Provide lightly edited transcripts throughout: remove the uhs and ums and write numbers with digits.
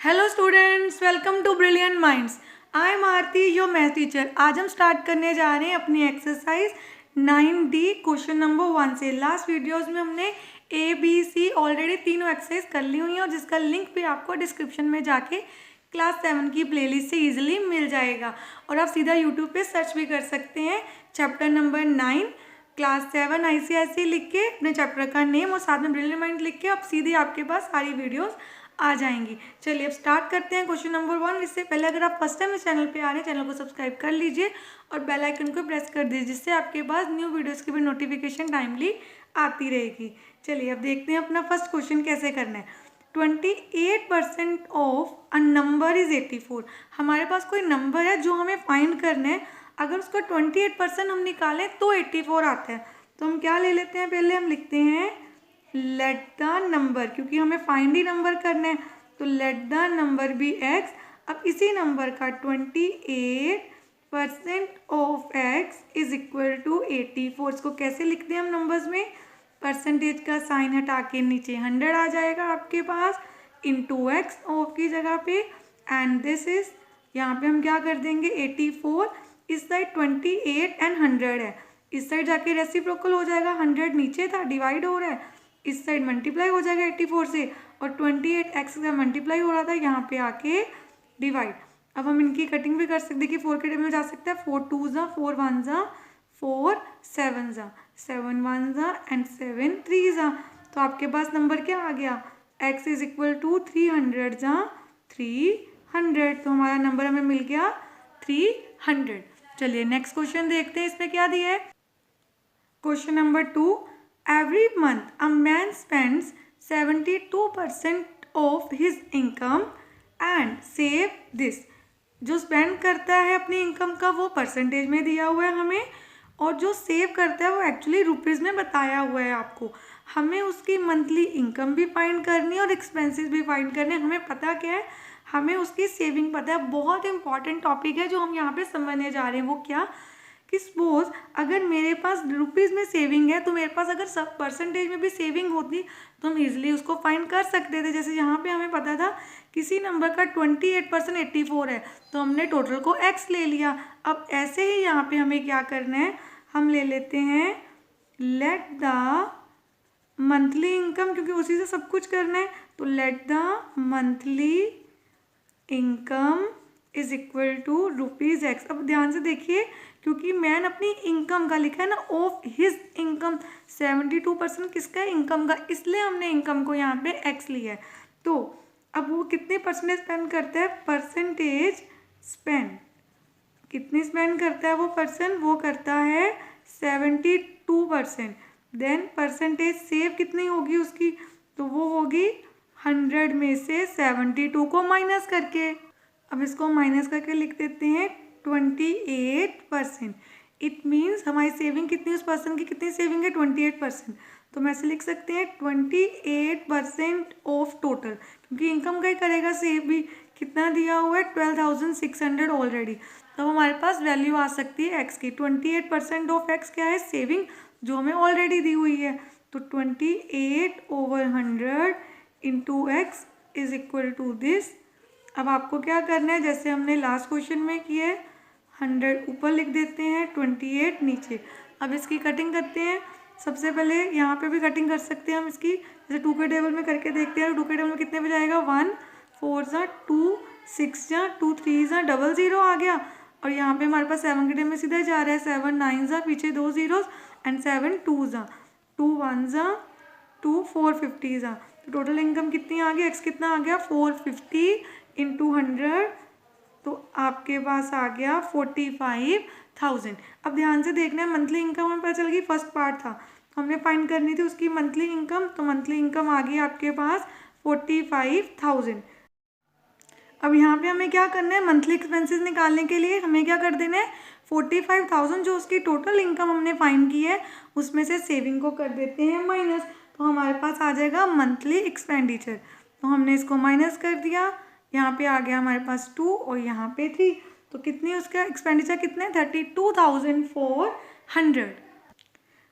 Hello students, welcome to brilliant minds. I am Aarti, your math teacher. आज हम start करने जा रहे हैं अपनी एक्सरसाइज 9D क्वेश्चन नंबर 1 से। लास्ट वीडियोस में हमने ABC ऑलरेडी तीनों एक्सरसाइज कर ली हुई हैं और जिसका लिंक भी आपको डिस्क्रिप्शन में जाके क्लास 7 की प्लेलिस्ट से इजीली मिल जाएगा और आप सीधा यूट्यूब पे सर्च भी कर सकते हैं। चैप्टर नंबर 9 क्लास 7 ICISI लिख के अपने चैप्टर का नेम और साथ में ब्रिलियंट माइंड लिख के अब सीधे आपके पास सारी वीडियोस आ जाएंगी। चलिए अब स्टार्ट करते हैं क्वेश्चन नंबर 1। इससे पहले अगर आप फर्स्ट टाइम इस चैनल पे आ रहे हैं, चैनल को सब्सक्राइब कर लीजिए और बेल आइकन को प्रेस कर दीजिए, जिससे आपके पास न्यू वीडियोस की भी नोटिफिकेशन टाइमली आती रहेगी। चलिए अब देखते हैं अपना फर्स्ट क्वेश्चन कैसे करना है। 28% ऑफ अ नंबर इज 84। हमारे पास कोई नंबर है जो हमें फाइंड करना है। अगर उसका 28% हम निकालें तो 84 आता है। तो हम क्या ले लेते हैं, पहले हम लिखते हैं लेट द नंबर, क्योंकि हमें फाइंड ही नंबर करना है तो let the number be x. अब इसी नंबर का 28% of x is equal to 84। इसको कैसे लिखते हैं हम नंबर्स में, परसेंटेज का साइन हटा के नीचे 100 आ जाएगा आपके पास इंटू एक्स ऑफ की जगह पे, एंड दिस इज यहाँ पे हम क्या कर देंगे 84। इस साइड 28 एंड 100 है, इस साइड जाके रेसिप्रोकल हो जाएगा, 100 नीचे था डिवाइड हो रहा है, इस साइड मल्टीप्लाई हो जाएगा 84 से और 28x का मल्टीप्लाई हो रहा था यहाँ पे आके डिवाइड। अब हम इनकी कटिंग भी कर सकते हैं कि 4 के टेबल में जा सकता है। 4 2 जा 4 1 जा 4 7 जा 7 1 जा एंड 7 3 जा। तो आपके पास नंबर क्या आ गया, x इज इक्वल टू 300 जा 300। तो हमारा नंबर हमें मिल गया 300। चलिए नेक्स्ट क्वेश्चन देखते हैं, इसमें क्या दिया है। Question number 2, every month a man spends 72% of his income and save this। जो स्पेंड करता है अपनी इनकम का वो परसेंटेज में दिया हुआ है हमें, और जो सेव करता है वो एक्चुअली रुपीज़ में बताया हुआ है आपको। हमें उसकी मंथली इनकम भी फाइंड करनी है और एक्सपेंसेस भी फाइंड करने हैं। हमें पता क्या है, हमें उसकी सेविंग पता है। बहुत इंपॉर्टेंट टॉपिक है जो हम यहाँ पे समझने जा रहे हैं। वो क्या कि सपोज अगर मेरे पास रुपीज़ में सेविंग है तो मेरे पास अगर सब परसेंटेज में भी सेविंग होती तो हम इजीली उसको फाइंड कर सकते थे। जैसे यहाँ पे हमें पता था किसी नंबर का 28% 84 है तो हमने टोटल को x ले लिया। अब ऐसे ही यहाँ पे हमें क्या करना है, हम ले लेते हैं लेट द मंथली इनकम, क्योंकि उसी से सब कुछ करना है। तो let the monthly income is equal to rupees x. अब ध्यान से देखिए, क्योंकि मैंने अपनी इनकम का लिखा है ना, ऑफ हिज इनकम। 72% किसका है, इनकम का, इसलिए हमने इनकम को यहाँ पे एक्स लिया है। तो अब वो कितने परसेंटेज स्पेंड करता है, परसेंटेज स्पेंड कितनी स्पेंड करता है वो पर्सन, वो करता है 72%। देन परसेंटेज सेव कितनी होगी उसकी, तो वो होगी 100 में से 72 को माइनस करके। अब इसको माइनस करके लिख देते हैं 28%। इट मीन्स हमारी सेविंग कितनी, उस पर्सन की कितनी सेविंग है 28%। तो हम ऐसे लिख सकते हैं 28% ऑफ टोटल, क्योंकि इनकम का ही करेगा सेव भी। कितना दिया हुआ है 12,600 ऑलरेडी। तो हमारे पास वैल्यू आ सकती है एक्स की। 28% ऑफ एक्स क्या है, सेविंग, जो हमें ऑलरेडी दी हुई है। तो 28/100 into x is equal to this. अब आपको क्या करना है, जैसे हमने लास्ट क्वेश्चन में किया है, 100 ऊपर लिख देते हैं 28 नीचे। अब इसकी कटिंग करते हैं। सबसे पहले यहाँ पे भी कटिंग कर सकते हैं हम इसकी, जैसे 2 के टेबल में करके देखते हैं। 2 के टेबल में कितने पे जाएगा, 1 4 जा 2 6 जा 2 3 जा 00 आ गया। और यहाँ पे हमारे पास 7 के टेबल में सीधा जा रहा है, 7 9 जा पीछे 2 zeros एंड 7 2 जा 2 1 जा 2 450 जा। तो टोटल इनकम कितनी आ गई, एक्स कितना आ गया 450 इंटू 100। तो आपके पास आ गया 45,000। अब ध्यान से देखना है, मंथली इनकम हमें पता चल गई, फर्स्ट पार्ट था तो हमने फाइंड करनी थी उसकी मंथली इनकम। तो मंथली इनकम आ गई आपके पास 45,000। अब यहाँ पे हमें क्या करना है, मंथली एक्सपेंसेस निकालने के लिए हमें क्या कर देना है, 45,000 जो उसकी टोटल इनकम हमने फाइंड की है उसमें से सेविंग को कर देते हैं माइनस। तो हमारे पास आ जाएगा मंथली एक्सपेंडिचर। तो हमने इसको माइनस कर दिया, यहाँ पे आ गया हमारे पास 2 और यहाँ पे 3। तो कितनी उसका एक्सपेंडिचर कितना है, 32,400।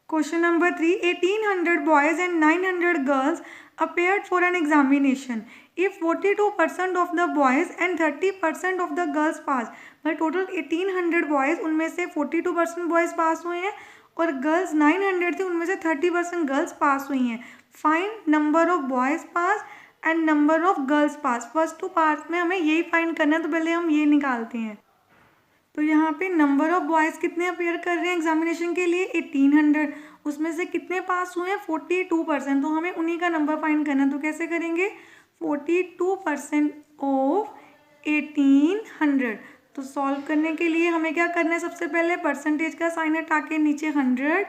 Question number 3, 1800 boys and 900 girls appeared for an examination if 42% of the boys and 30% of the girls pass, मतलब टोटल 1800 बॉयज़, उनमें से 42% बॉयज़ पास हुए हैं और गर्ल्स 900 थे, उनमें से 30% गर्ल्स पास हुई हैं। Find number of boys pass and number of girls pass. First two part में हमें यही फाइंड करना है, तो पहले हम ये निकालते हैं। तो यहाँ पे नंबर ऑफ बॉयज़ कितने अपेयर कर रहे हैं एग्जामिनेशन के लिए 1800, उसमें से कितने पास हुए हैं 42%, तो हमें उन्हीं का नंबर फाइंड करना है। तो कैसे करेंगे, 42% ऑफ 1800। तो सॉल्व करने के लिए हमें क्या करना है, सबसे पहले परसेंटेज का साइन हटा के नीचे 100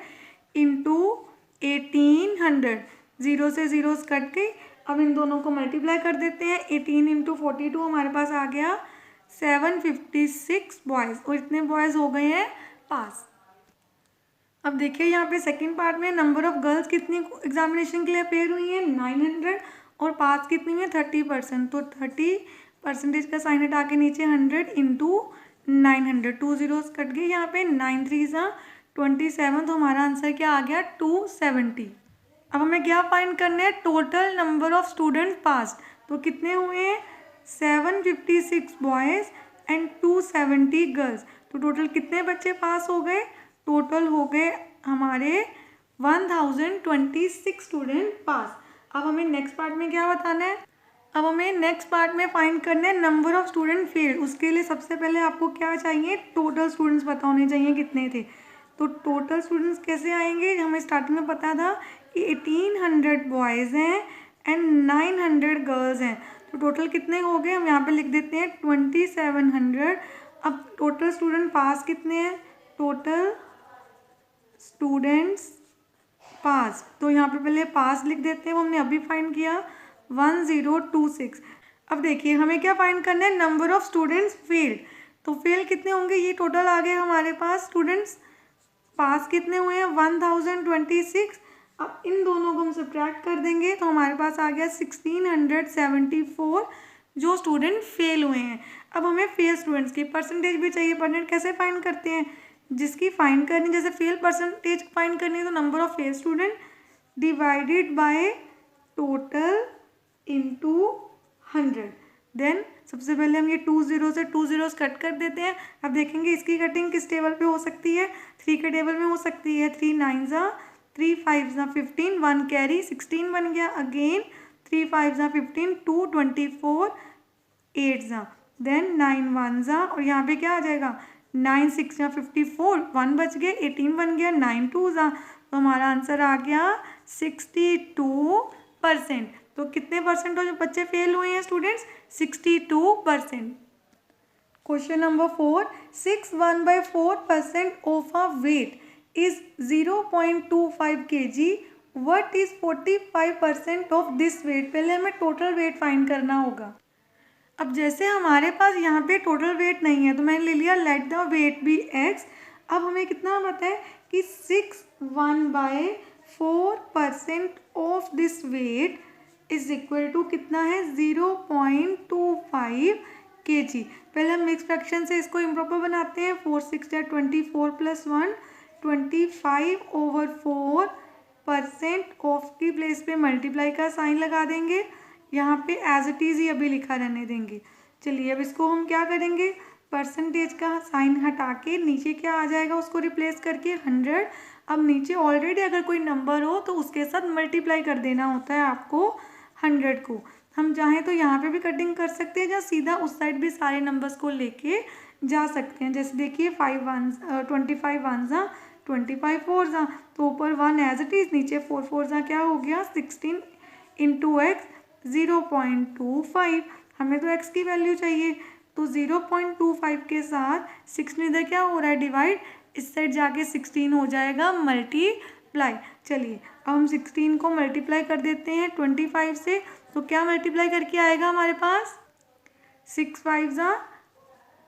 इंटू 1800, जीरो से जीरोस कट गई। अब इन दोनों को मल्टीप्लाई कर देते हैं, 18 इंटू 42 हमारे पास आ गया 756 बॉयज़, और इतने बॉयज़ हो गए हैं पास। अब देखिए यहाँ पे सेकंड पार्ट में नंबर ऑफ गर्ल्स कितनी एग्जामिनेशन के लिए अपेयर हुई है 900, और पास कितनी हुई है 30%। तो 30% का साइन हटा के नीचे 100 इंटू 900, 2 जीरोस कट गए यहाँ पे, 9 3 27, तो हमारा आंसर क्या आ गया 270। अब हमें क्या फाइंड करना है, टोटल नंबर ऑफ स्टूडेंट पास। तो कितने हुए हैं 756 बॉयज़ एंड 270 गर्ल्स, तो टोटल कितने बच्चे पास हो गए, टोटल हो गए हमारे 1026 स्टूडेंट पास। अब हमें नेक्स्ट पार्ट में क्या बताना है, अब हमें नेक्स्ट पार्ट में फाइंड करना है नंबर ऑफ स्टूडेंट फेल। उसके लिए सबसे पहले आपको क्या चाहिए, टोटल स्टूडेंट्स पता होने चाहिए कितने थे। तो टोटल स्टूडेंट्स कैसे आएंगे, हमें स्टार्टिंग में पता था कि 1800 बॉयज़ हैं एंड 900 गर्ल्स हैं, तो टोटल कितने हो गए, हम यहाँ पे लिख देते हैं 2700। अब टोटल स्टूडेंट पास कितने हैं, टोटल स्टूडेंट्स पास, तो यहाँ पे पहले पास लिख देते हैं, वो हमने अभी फाइंड किया 1026। अब देखिए हमें क्या फाइंड करना है, नंबर ऑफ स्टूडेंट्स फेल। तो फेल कितने होंगे, ये टोटल आ गए हमारे पास, स्टूडेंट्स पास कितने हुए हैं 1026। अब इन दोनों को हम सब्ट्रैक्ट कर देंगे तो हमारे पास आ गया 1674 जो स्टूडेंट फेल हुए हैं। अब हमें फेल स्टूडेंट्स की परसेंटेज भी चाहिए, परसेंटेज कैसे फाइंड करते हैं, जिसकी फाइंड करनी, जैसे फेल परसेंटेज फाइंड करनी है तो number of fail student divided by total into 100। Then सबसे पहले हम ये 2 जीरो से 2 जीरोस कट कर देते हैं। अब देखेंगे इसकी कटिंग किस टेबल पे हो सकती है, 3 के टेबल में हो सकती है। 3 9 3 5 15, 1 कैरी 16 बन गया, अगेन 3 5 15, 2 24, 8 देन 9 1 और यहाँ पे क्या आ जाएगा 9 6 54, 1 बच गए, 18 बन गया, 9 2 तो हमारा आंसर आ गया 62%। तो कितने परसेंट जो बच्चे फेल हुए हैं students, 62%। Question number 4, 6 1/4% of a weight is 0.25 kg. What is 45% of this weight? पहले हमें टोटल वेट फाइंड करना होगा। अब जैसे हमारे पास यहाँ पे टोटल वेट नहीं है तो मैंने ले लिया let the weight be x। अब हमें कितना पता है कि 6 1/4% of this weight is equal to कितना है 0.25 kg। पहले हम मिक्स फ्रैक्शन से इसको इम्प्रॉपर बनाते हैं, 4 6 24 + 1 25/4% ऑफ की प्लेस पे मल्टीप्लाई का साइन लगा देंगे, यहाँ पे एज इट इज़ ही अभी लिखा रहने देंगे। चलिए अब इसको हम क्या करेंगे, परसेंटेज का साइन हटा के नीचे क्या आ जाएगा उसको रिप्लेस करके 100। अब नीचे ऑलरेडी अगर कोई नंबर हो तो उसके साथ मल्टीप्लाई कर देना होता है आपको 100 को। हम चाहें तो यहाँ पे भी कटिंग कर सकते हैं, या सीधा उस साइड भी सारे नंबर्स को लेके जा सकते हैं। जैसे देखिए 25 1 25 4 तो ऊपर 1 एज इट इज़, नीचे 4 4 क्या हो गया 16 इंटू एक्स 0.25। हमें तो x की वैल्यू चाहिए, तो 0.25 के साथ 16 इधर क्या हो रहा है डिवाइड, इस साइड जाके 16 हो जाएगा मल्टीप्लाई। चलिए अब हम 16 को मल्टीप्लाई कर देते हैं 25 से, तो क्या मल्टीप्लाई करके आएगा हमारे पास 6 5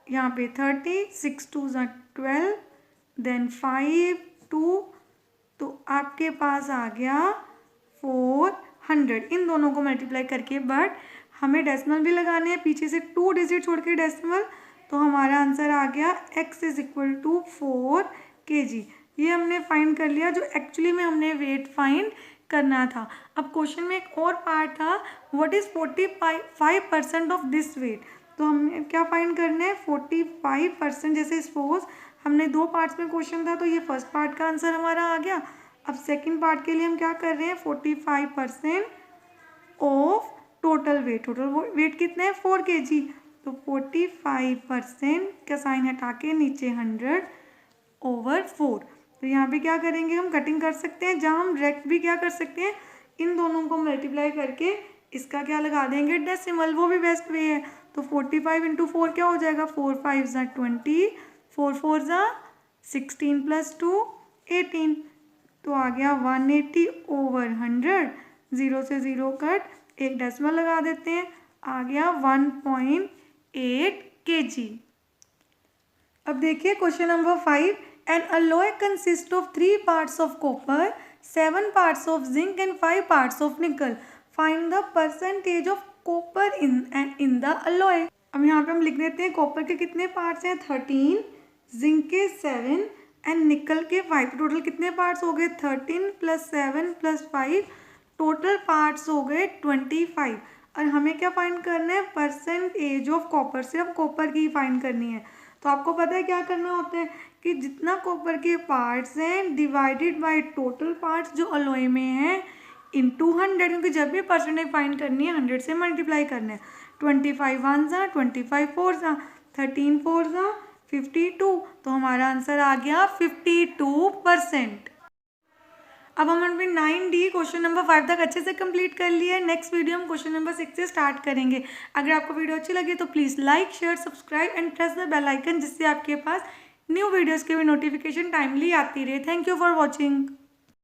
यहाँ पे 30, 6 2 12, देन 5 2, तो आपके पास आ गया 400 इन दोनों को मल्टीप्लाई करके। बट हमें डेसिमल भी लगाने हैं, पीछे से 2 डिजिट छोड़ के डेसिमल, तो हमारा आंसर आ गया x is equal to 4 kg। ये हमने फाइंड कर लिया जो एक्चुअली में हमने वेट फाइंड करना था। अब क्वेश्चन में एक और पार्ट था, what is 45% of this weight. तो हमें क्या फाइंड करना है, 45%। जैसे सपोज हमने 2 पार्ट्स में क्वेश्चन था, तो ये फर्स्ट पार्ट का आंसर हमारा आ गया। अब सेकंड पार्ट के लिए हम क्या कर रहे हैं, 45% of total weight. Total weight कितना है, 4 kg। तो 45% का साइन हटा के नीचे 100/4। तो यहाँ पे क्या करेंगे, हम कटिंग कर सकते हैं, जहाँ हम डायरेक्ट भी क्या कर सकते हैं, इन दोनों को मल्टीप्लाई करके इसका क्या लगा देंगे, डेसिमल, वो भी बेस्ट वे है। तो 45 × 4 क्या हो जाएगा, 4 5 = 20, 4 4 = 16 + 2 18। तो आ गया 180/100, 0 से 0 कट, एक डेसिमल लगा देते हैं, आ गया 1.8 kg। अब देखिए question number 5, an alloy consists of 3 parts of copper, 7 parts of zinc and 5 parts of nickel. Find the percentage of copper in the alloy. अब यहाँ पे हम लिख देते हैं कॉपर के कितने पार्ट्स हैं, 13, जिंक के 7 एंड निकल के 5। टोटल कितने पार्ट्स हो गए, 13 + 7 + 5, टोटल पार्ट्स हो गए 25। और हमें क्या फाइंड करना है, परसेंटेज ऑफ कॉपर से हम कॉपर की फाइंड करनी है। तो आपको पता है क्या करना होता है कि जितना कॉपर के पार्ट्स हैं डिवाइडेड बाय टोटल पार्ट्स जो अलॉय में हैं इनटू 100, क्योंकि जब भी परसेंटेज फाइंड करनी है 100 से मल्टीप्लाई करना है। 25 1 सा 25 4 सा 13 4 सा 52। तो हमारा आंसर आ गया 52%। अब हम अपने 9D क्वेश्चन नंबर 5 तक अच्छे से कंप्लीट कर लिया है। नेक्स्ट वीडियो हम क्वेश्चन नंबर 6 से स्टार्ट करेंगे। अगर आपको वीडियो अच्छी लगी तो please like share subscribe and press the bell icon, जिससे आपके पास न्यू वीडियोज़ के भी नोटिफिकेशन टाइमली आती रहे। Thank you for watching.